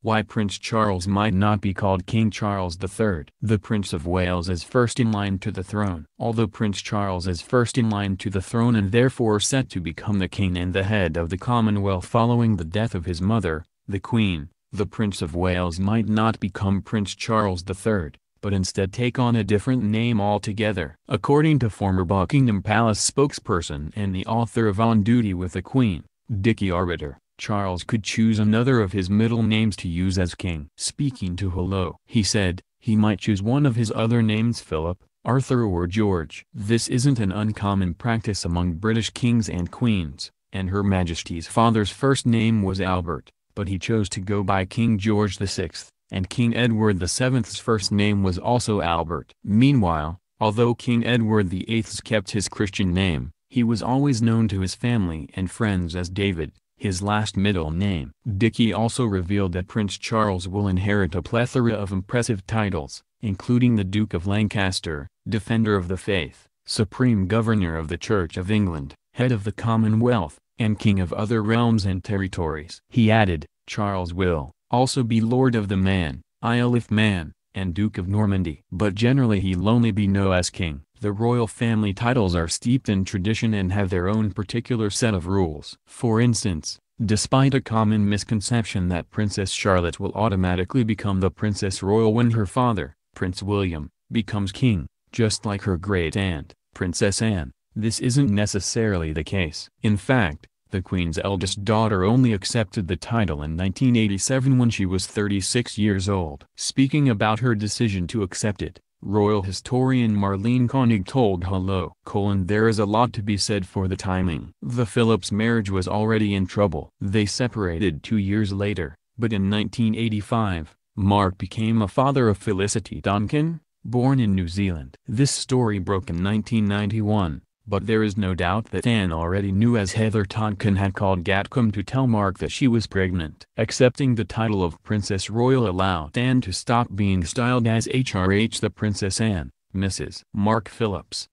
Why Prince Charles might not be called King Charles III. The Prince of Wales is first in line to the throne. Although Prince Charles is first in line to the throne and therefore set to become the king and the head of the Commonwealth following the death of his mother, the Queen, the Prince of Wales might not become Prince Charles III, but instead take on a different name altogether. According to former Buckingham Palace spokesperson and the author of On Duty with the Queen, Dickie Arbiter, Charles could choose another of his middle names to use as king. Speaking to Hello, he said, he might choose one of his other names, Philip, Arthur or George. This isn't an uncommon practice among British kings and queens, and Her Majesty's father's first name was Albert, but he chose to go by King George VI, and King Edward VII's first name was also Albert. Meanwhile, although King Edward VIII kept his Christian name, he was always known to his family and friends as David, his last middle name. Dickie also revealed that Prince Charles will inherit a plethora of impressive titles, including the Duke of Lancaster, Defender of the Faith, Supreme Governor of the Church of England, Head of the Commonwealth, and King of other realms and territories. He added, Charles will also be Lord of the Man, Isle of Man, and Duke of Normandy. But generally he'll only be known as King. The royal family titles are steeped in tradition and have their own particular set of rules. For instance, despite a common misconception that Princess Charlotte will automatically become the Princess Royal when her father, Prince William, becomes king, just like her great-aunt, Princess Anne, this isn't necessarily the case. In fact, the Queen's eldest daughter only accepted the title in 1987 when she was 36 years old. Speaking about her decision to accept it, royal historian Marlene Koenig told Hello: "There is a lot to be said for the timing. The Phillips marriage was already in trouble. They separated 2 years later, but in 1985, Mark became a father of Felicity Duncan, born in New Zealand. This story broke in 1991. But there is no doubt that Anne already knew, as Heather Tonkin had called Gatcombe to tell Mark that she was pregnant. Accepting the title of Princess Royal allowed Anne to stop being styled as HRH the Princess Anne, Mrs. Mark Phillips.